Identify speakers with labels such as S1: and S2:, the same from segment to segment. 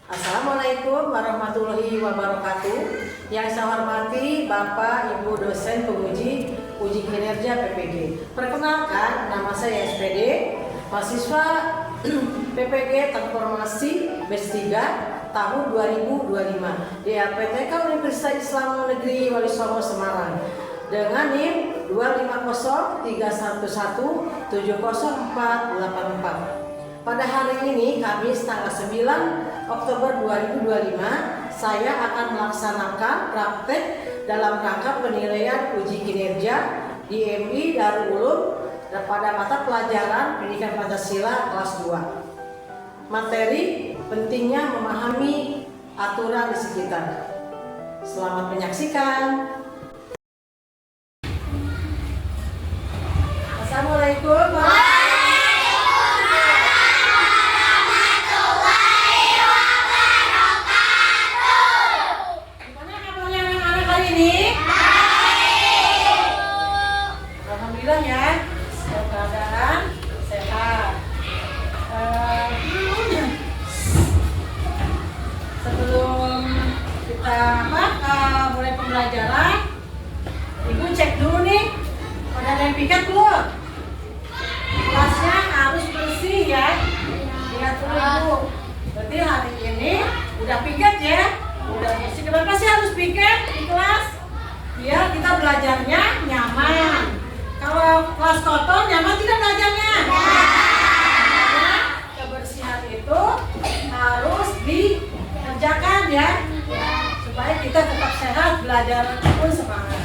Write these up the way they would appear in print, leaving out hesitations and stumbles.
S1: Assalamualaikum warahmatullahi wabarakatuh. Yang saya hormati Bapak Ibu dosen penguji uji kinerja PPG. Perkenalkan, nama saya SPD, mahasiswa PPG Transformasi Batch 3 tahun 2025 di LPTK Universitas Islam Negeri Wali Songo Semarang dengan NIM 25031170484. Pada hari ini, Kamis tanggal 9 Oktober 2025, saya akan melaksanakan praktek dalam rangka penilaian uji kinerja di MI Darul Ulum pada mata pelajaran Pendidikan Pancasila kelas 2. Materi pentingnya memahami aturan di sekitar. Selamat menyaksikan. Assalamualaikum. Alhamdulillah ya, dalam keadaan sehat. Sebelum kita mulai pembelajaran, Ibu cek dulu nih, pada ada yang piket belum? Kelasnya harus bersih ya. Lihat dulu Ibu. Berarti hari ini udah piket ya, udah bersih. Kenapa sih harus piket di kelas? Biar kita belajarnya nyaman. Kalau kelas kotor, nyaman tidak belajarnya? Ya. Kebersihan itu harus dikerjakan ya, supaya kita tetap sehat, belajar pun semangat.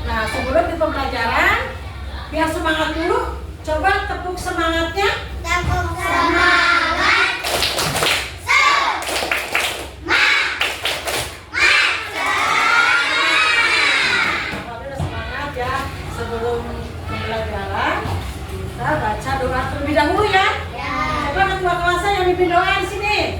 S1: Nah, sebelum di pembelajaran, biar semangat dulu, coba tepuk semangatnya.
S2: Tepuk semangat.
S1: Sebelum pembelajaran, kita baca doa terlebih dahulu ya. Coba ketua kelasnya yang mimpin doa di sini.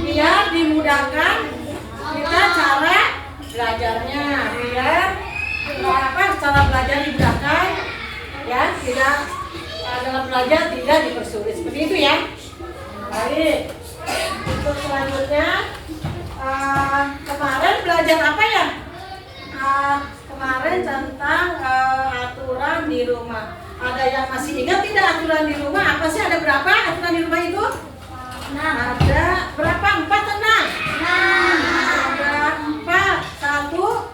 S1: Biar dimudahkan kita cara belajarnya, biar cara belajar dimudahkan ya, tidak dalam belajar tidak dipersulit, seperti itu ya. Baik, untuk selanjutnya kemarin belajar apa ya? Kemarin tentang aturan di rumah. Ada yang masih ingat tidak aturan di rumah? Apa sih, ada berapa aturan di rumah itu?
S2: 6.
S1: Ada berapa? 4 atau 6?
S2: 6.
S1: Ada 4. 1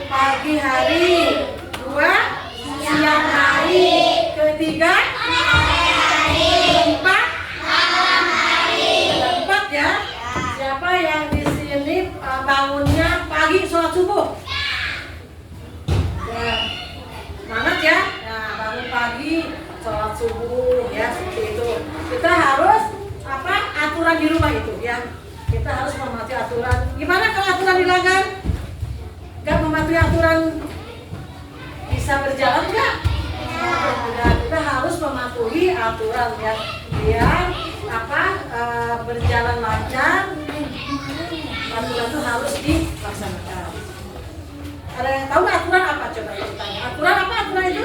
S1: pagi hari, 2 siang hari, ketiga 4
S2: Malam hari.
S1: ada 4 ya. Siapa yang di sini bangunnya pagi sholat subuh? Ya. Semangat ya. Nah, bangun pagi sholat subuh ya, seperti itu. Kita harus apa? Aturan di rumah itu ya. Kita harus mematuhi aturan. Gimana kalau aturan dilanggar? Gak mematuhi aturan, bisa berjalan nggak? Nah, kita harus mematuhi aturan ya, biar apa berjalan lancar. Aturan itu harus dilaksanakan. Ada yang tahu aturan apa? Coba kita tanya. Aturan apa? Aturan itu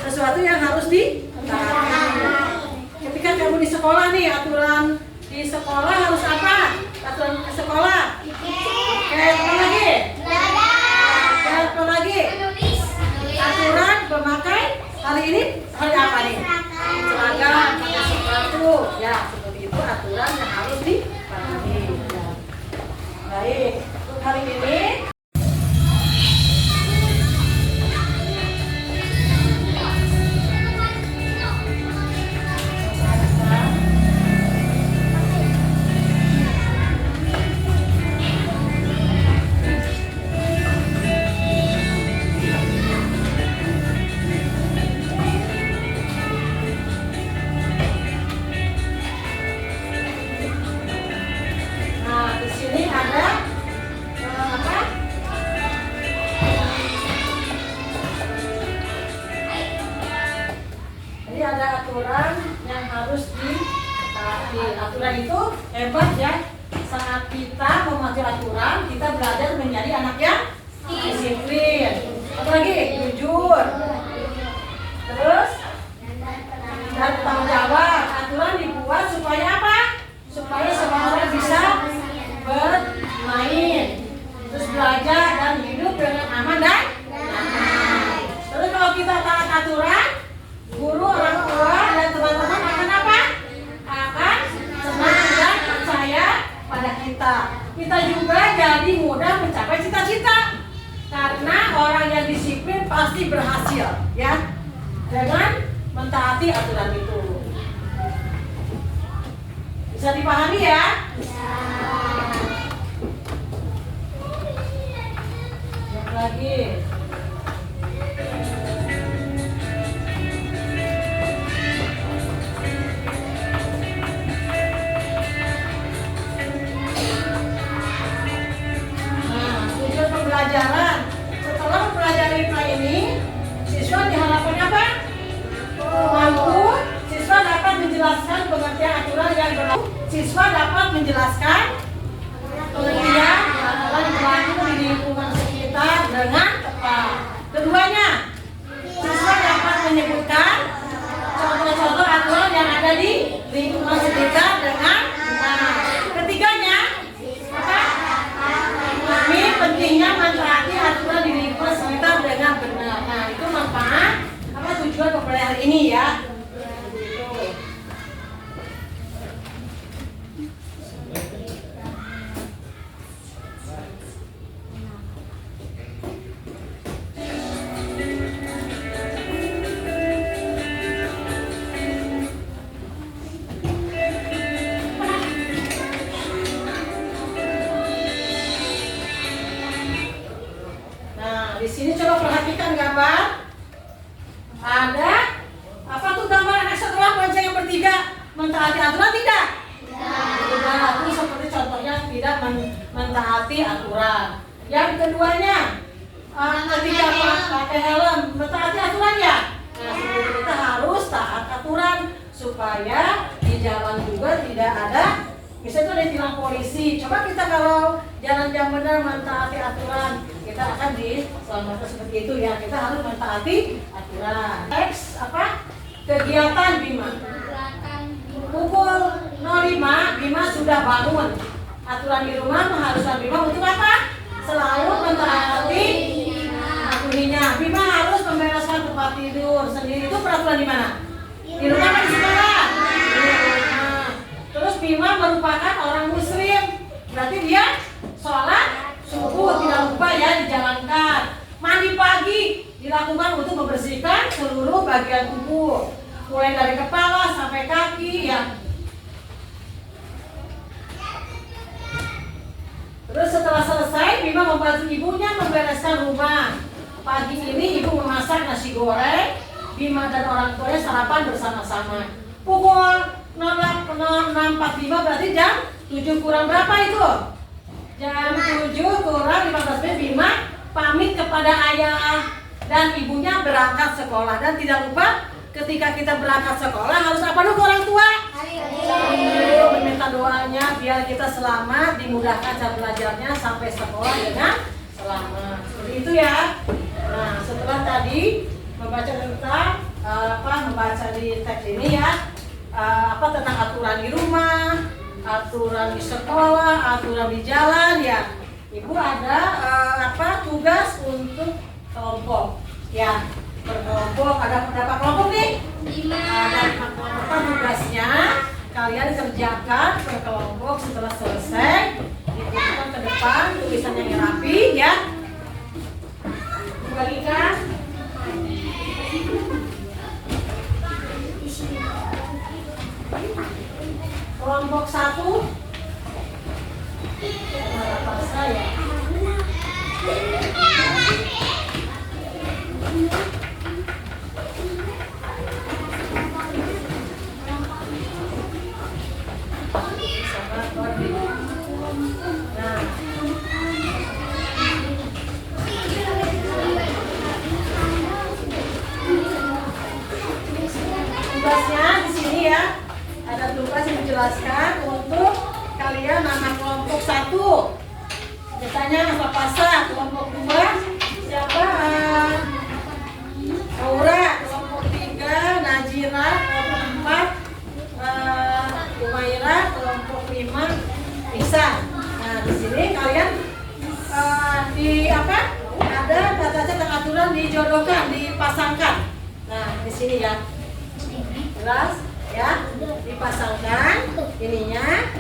S1: sesuatu yang harus ditaati. Ketika kamu di sekolah nih, aturan di sekolah harus apa? Aturan ke sekolah. Oke, apa lagi? Oke, apa lagi? Aturan memakai hari ini hari apa nih? Seragam, pakai sepatu. Ya, seperti itu aturan yang harus dipatuhi. Ya. Baik, untuk hari ini. Nah, di sini ada apa? Ini ada aturan yang harus ditaati. Aturan itu hebat ya. Saat kita mematuhi aturan, kita belajar menjadi anak yang disiplin. Apa lagi? Jujur. Terus dan bertanggung jawab. Aturan dibuat supaya apa? Supaya semua orang bisa bermain, terus belajar dan hidup dengan aman dan nyaman. Terus kalau kita taat aturan, guru, orang tua, dan teman-teman akan apa? Akan senang dan percaya pada kita. Kita juga jadi mudah mencapai cita-cita. Karena orang yang disiplin pasti berhasil, ya, dengan mentaati aturan itu. Bisa dipahami ya? Yang lagi. Nah, tujuan pembelajaran. Setelah mempelajari IPA ini, siswa diharapkan apa? Mampu, siswa dapat menjelaskan pengertian aturan yang berlaku. Siswa dapat menjelaskan pengertian aturan yang berlaku di lingkungan sekitar dengan tepat. Keduanya, siswa dapat menyebutkan contoh-contoh aturan yang ada di lingkungan sekitar dengan benar. Ketiganya, apa? Memahami pentingnya mentaati aturan di lingkungan sekitar dengan benar. Nah, itu manfaat apa tujuan pembelajaran ini ya. Nah, di sini coba perhatikan gambar. Ada apa tuh gambar anak sekolah bonceng yang bertiga mentaati aturan tidak? Tidak. Itu seperti contohnya tidak mentaati aturan. Yang keduanya ketika pakai helm mentaati aturan ya. Nah, seperti kita harus taat aturan supaya di jalan juga tidak ada. Misalnya ada tilang polisi. Coba kita kalau jalan yang benar mentaati aturan, kita akan diselamatkan seperti itu ya. Kita harus mentaati aturan. Next apa? Kegiatan Bima. Pukul 05 Bima sudah bangun. Aturan di rumah mengharuskan Bima untuk apa? Selalu mentaati aturannya. Bima harus membereskan tempat tempat tidur sendiri itu peraturan di mana? Di rumah kan di sekolah? Di rumah. Terus Bima merupakan orang muslim, berarti dia sholat subuh tidak lupa ya dijalankan. Mandi pagi dilakukan untuk membersihkan seluruh bagian tubuh, mulai dari kepala sampai kaki ya. Terus setelah selesai, Bima membantu ibunya membereskan rumah. Pagi ini ibu memasak nasi goreng, Bima dan orang tuanya sarapan bersama-sama. Pukul 06.45 berarti jam 7 kurang berapa itu? Jam 7 kurang 15 menit Bima pamit kepada ayah dan ibunya berangkat sekolah. Dan tidak lupa ketika kita berangkat sekolah harus apa dulu orang tua? Meminta doanya biar kita selamat, dimudahkan cara belajarnya sampai sekolah dengan selamat. Seperti itu ya. Nah, setelah tadi membaca tentang membaca di teks ini ya, tentang aturan di rumah, aturan di sekolah, aturan di jalan ya. Ibu ada tugas untuk kelompok ya. Berkelompok, ada berapa kelompok nih? 5. Ada 5 kelompok. Tugasnya kalian kerjakan berkelompok. Setelah selesai dibutuhkan ke depan tulisannya yang rapi ya. Bagikan. Kelompok 1. Apa saya? Tugasnya di sini ya, ada tugas yang menjelaskan untuk kalian nama kelompok 1. Biasanya apa Pasa, kelompok 2 siapa? Aura, kelompok 3 Najira, kelompok 4 Umaira, kelompok 5 Isa. Nah di sini kalian ada tata-tata aturan dijodohkan, dipasangkan. Nah di sini ya. Jelas ya, dipasangkan ininya,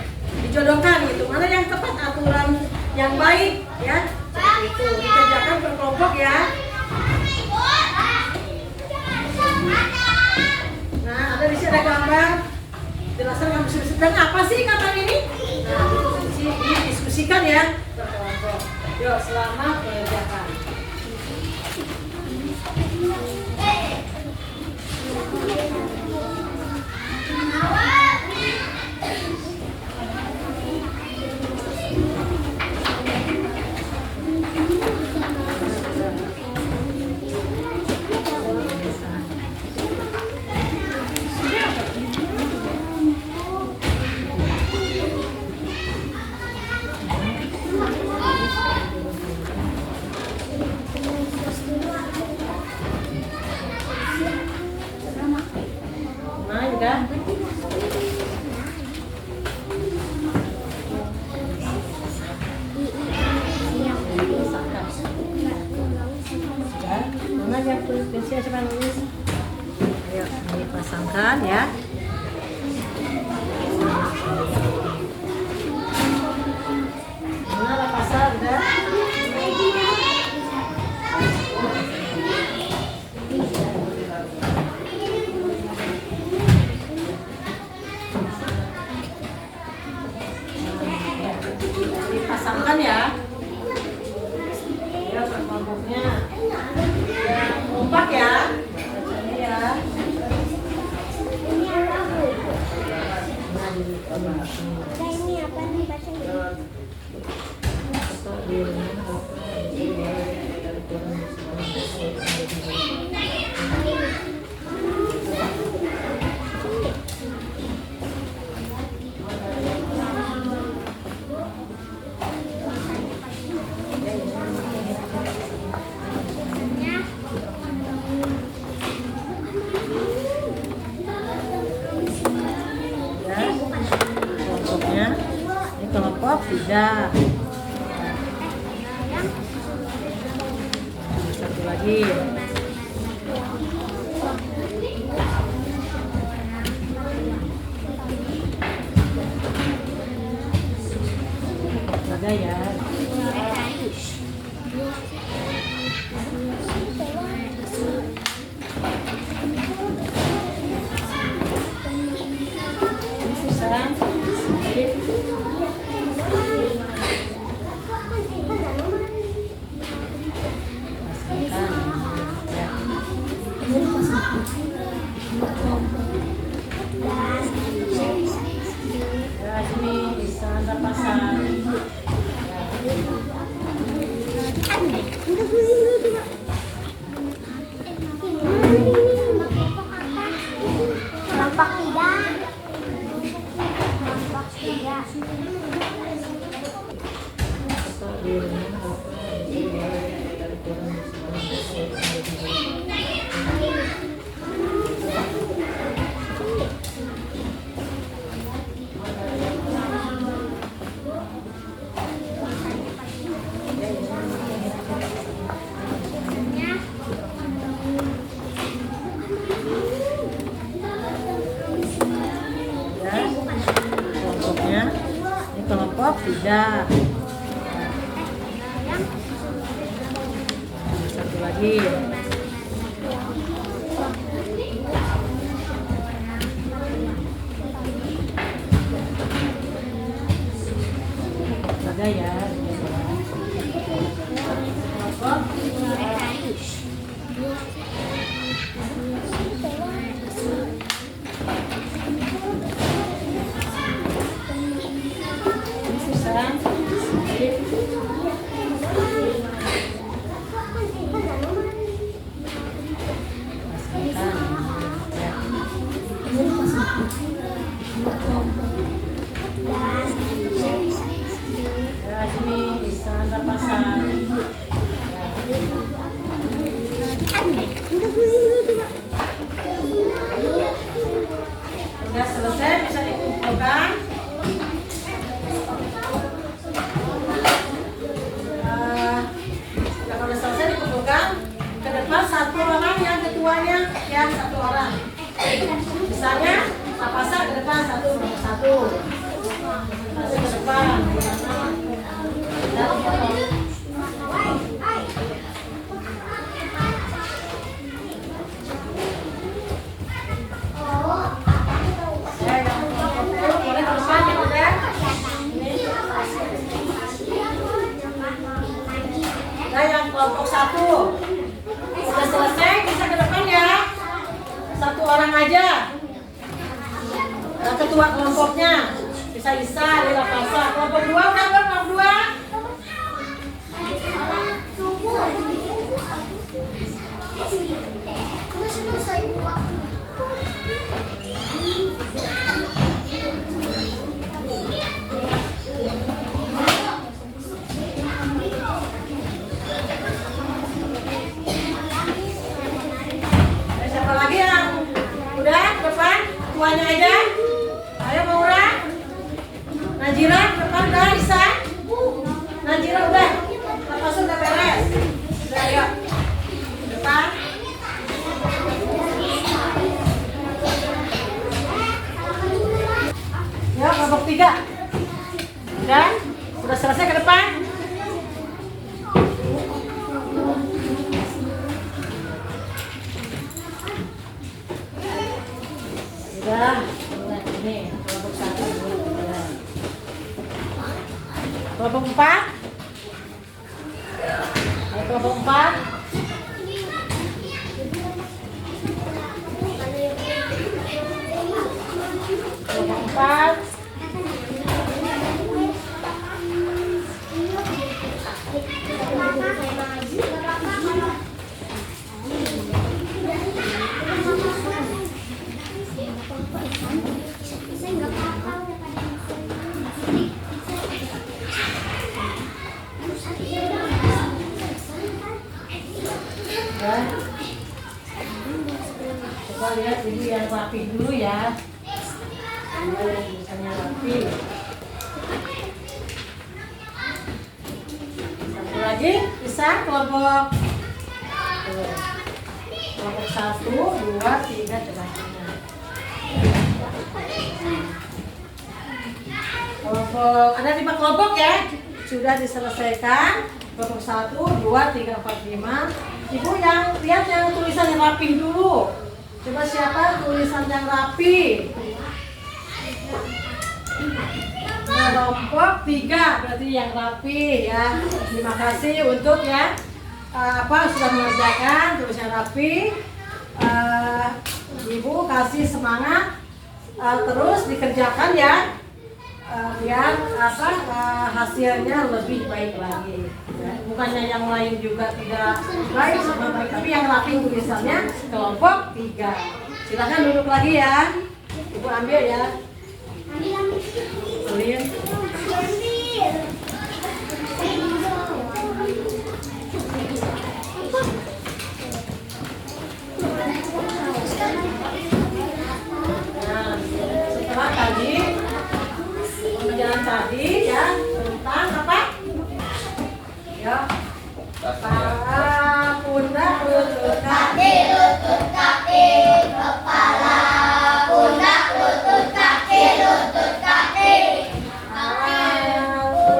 S1: dijodohkan gitu. Mana yang tepat aturan yang baik ya, seperti itu. Dikerjakan berkelompok ya. Nah ada di sini ada gambar jelaskan kamu sedang apa sih kata ini. Nah itu didiskusikan ya berkelompok. Yuk selamat mengerjakan. Udah. Mana yang tulis pensil coba nulis. Ayo, dipasangkan ya. Mana pasang udah? Dipasangkan ya. Ya, kelompoknya. Kompak ya. Bacanya ya.
S2: Ini apa nih bacanya?
S1: Kelompok 3. Satu lagi. Ya, sini bisa Anda pasang.
S2: Kelompok 3. Kelompok 3.
S1: Ya, kelompoknya ini kelompok 3. Satu lagi. Ada ya. Kelompok 3. Ya, sini bisa Anda pasang. Sudah selesai, bisa dikumpulkan. Kalau sudah selesai dikumpulkan, ke depan satu orang yang ketuanya yang satu orang. Misalnya, pasang ke depan satu. Masuk ke depan. Nah, yang kelompok 1 sudah selesai, bisa ke depan ya. Satu orang aja. Nah, ketua kelompoknya bisa dia pasang. Kelompok 2 udah belum? Kelompok 2. Siapa lagi yang udah ke depan? Tuanya aja. Ayo Maura. Najira ke depan udah bisa. Najira udah. Lepas udah beres. Udah ayo. Depan. Ya, kelompok 3. Dan udah selesai ke depan. Udah, ini kelompok 1. Kelompok 4. Ayo kelompok 4. Kelompok 4. Ya. Coba lihat ini yang rapi dulu ya. Misalnya rapi. Satu lagi bisa kelompok 1, 2, 3 tengah-tengah. Kelompok ada 5 kelompok ya. Sudah diselesaikan. Kelompok 1, 2, 3, 4, 5. Ibu yang lihat yang tulisan yang rapi dulu. Coba siapa tulisan yang rapi? Kelompok 3 berarti yang rapi ya. Terima kasih untuk ya sudah mengerjakan tulisan rapi. Ibu kasih semangat, terus dikerjakan ya, biar hasilnya lebih baik lagi. Ya, bukannya yang lain juga tidak baik, semua baik, tapi yang rapi tulisannya kelompok 3. Silahkan duduk lagi ya. Ibu ambil ya. Ambil. Setelah tadi pembelajaran tadi ya tentang apa? Ya. Kepala, pundak, lutut, kaki,
S2: kepala, pundak, lutut, kaki, lutut, kaki.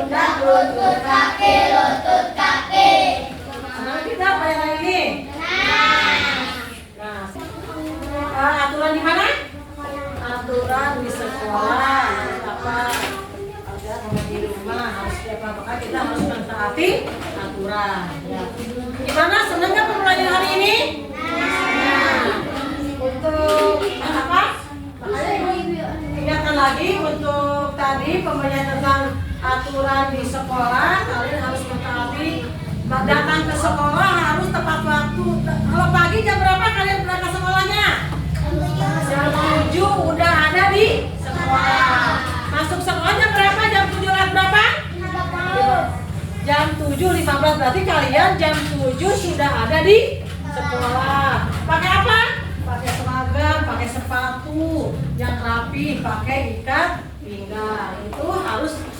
S1: pundak, lutut, kaki.
S2: Lutut, kaki.
S1: Sekarang kita apa yang ini? Nah, aturan di mana? Aturan di sekolah. Apa? Ada sama di rumah harus apa kita harus mentaati aturan. Ya. Gimana? Senang nggak pembelajaran hari ini? Nah, untuk apa? Makanya ibu ingatkan lagi untuk tadi pembelajaran tentang aturan di sekolah. Kalian harus mentaati. Datang ke sekolah harus tepat waktu. Kalau pagi jam berapa kalian berangkat ke sekolahnya? Jam 7 udah ada di sekolah. Masuk sekolahnya berapa? Jam 7 lewat berapa? Jam 7.15 berarti kalian jam 7 sudah ada di sekolah. Pakai apa? Pakai seragam, pakai sepatu yang rapi, pakai ikat pinggang.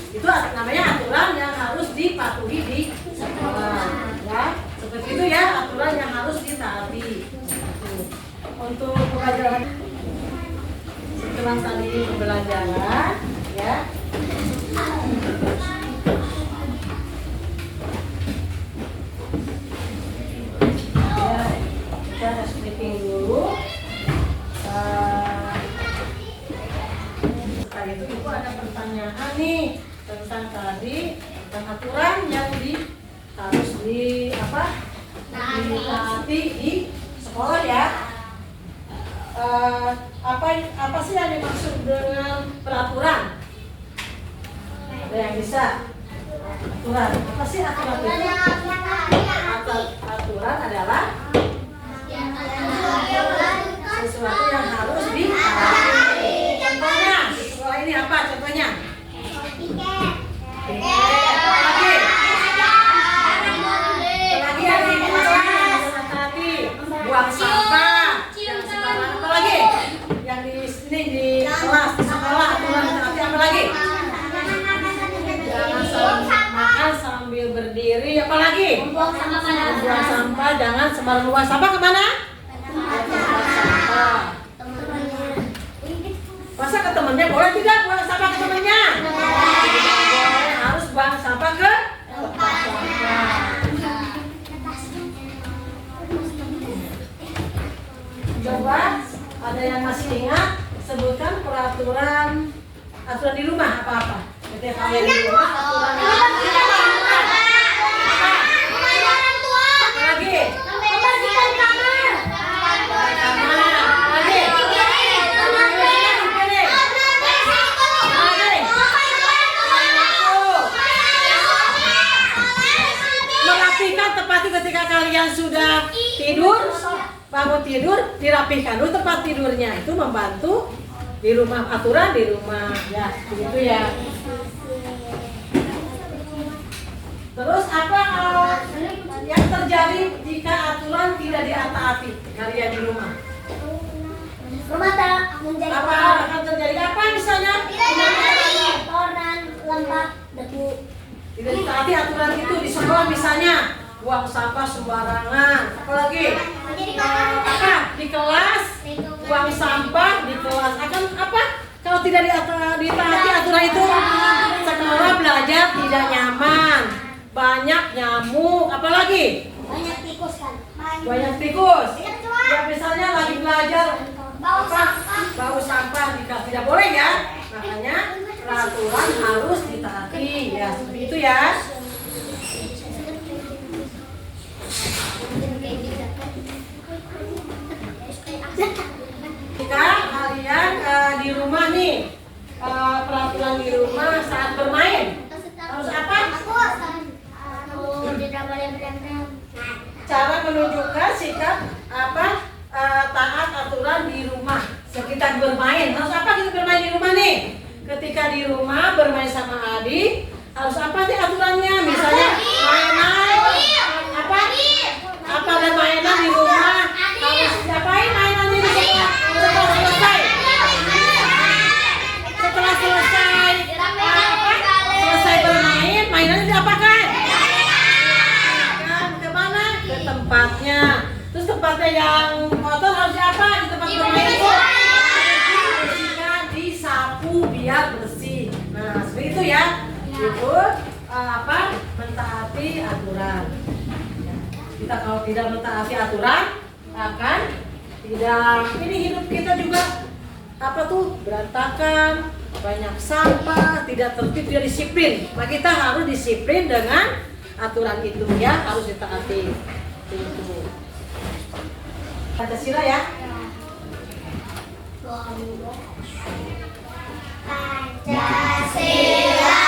S1: Itu namanya aturan yang harus dipatuhi di sekolah. Ya, seperti itu ya aturan yang harus ditaati. Untuk pembelajaran setelah tadi pembelajaran ya. Kita speaking dulu. Setelah itu ibu ada pertanyaan nih tentang tadi tentang aturan yang harus ditaati di sekolah ya. Apa sih yang dimaksud dengan peraturan? Ada yang bisa? Aturan. Apa sih aturan itu? Aturan adalah sesuatu yang harus ditaati. Contohnya, di sekolah ini apa contohnya? Lagi ada yang taati, buang sampah. Apa lagi? Yang di sini di kelas, di sekolah aturan taati apa lagi? Jangan makan sambil berdiri. Apa lagi? Buang sampah, jangan sembarang buang sampah kemana? Sampah. Masa ke temennya boleh tidak buang sampah ke temennya? Boleh, harus buang sampah ke tempat sampah. Coba ada yang masih ingat sebutkan peraturan di rumah apa-apa? Ketika kalian di rumah aturan apa lagi?
S2: Membersihkan kamar.
S1: Merapikan tempat ketika kalian sudah tidur, bangun tidur, dirapihkan dulu tempat tidurnya. Itu membantu di rumah, aturan di rumah ya, begitu ya. Terus apa yang terjadi jika aturan tidak ditaati kalian di rumah?
S2: Rumah tak menjadi
S1: Apa akan terjadi? Apa misalnya?
S2: kotoran, lembab, debu.
S1: Tidak ditaati aturan itu di sekolah misalnya buang sampah sembarangan. Apalagi di kelas buang sampah di kelas akan apa? Kalau tidak ditaati aturan itu, sekolah belajar tidak nyaman, banyak nyamuk, apalagi
S2: Banyak tikus kan?
S1: banyak tikus. Ya misalnya lagi belajar bau sampah di kelas tidak boleh ya. Makanya peraturan harus ditaati ya, seperti itu ya.
S2: Kayak
S1: nih peraturan di rumah saat bermain. Harus apa?
S2: Tidak boleh berantem.
S1: Cara menunjukkan sikap taat aturan di rumah sekitar bermain. Harus apa kita bermain di rumah nih? Ketika di rumah bermain sama adik, harus apa sih aturannya? Misalnya mainan apa ada mainan di rumah, harus diapain mainannya di setelah selesai? Setelah selesai bermain, mainannya diapakan? Kemana? Ke tempatnya. Terus tempatnya yang kotor harus apa? Di tempat bermain itu bersihkan, disapu biar bersih. Nah, seperti itu ya. Itu mentaati aturan. Kita kalau tidak mentaati aturan akan tidak hidup kita juga berantakan, banyak sampah, tidak tertib, tidak disiplin. Nah, kita harus disiplin dengan aturan itu ya, harus ditaati. Itu. Pancasila ya.
S2: Pancasila.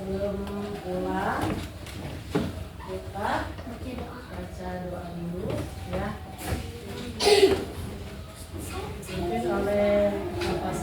S1: Sebelum pulang kita baca doa dulu ya. Dipimpin oleh Bapak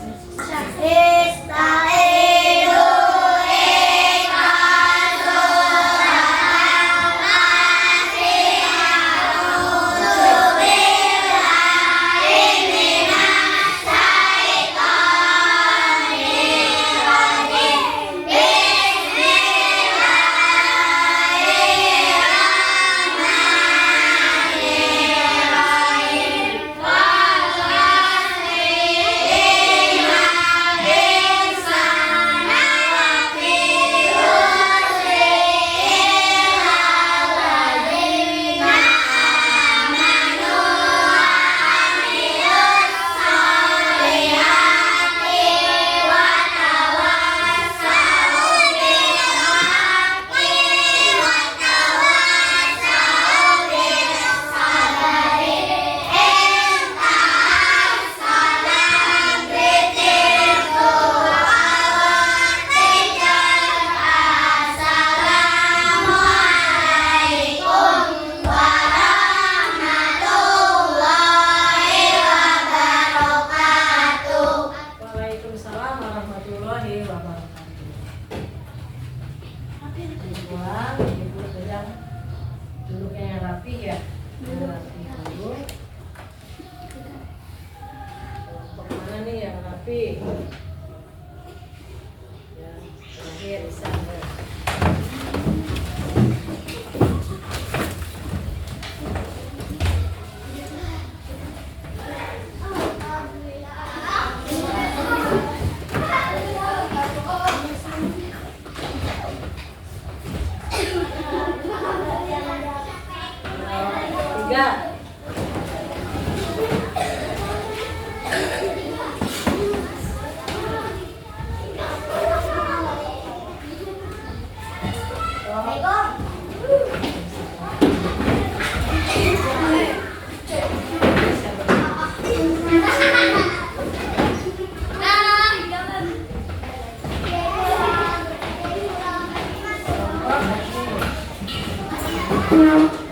S1: Waalaikumsalam warahmatullahi wabarakatuh. Buang, ibu sedang duduknya yang rapi ya. Rapi dulu. Kelompok mana nih yang rapi? Ya, terakhir bisa. Tiga.
S2: Assalamualaikum.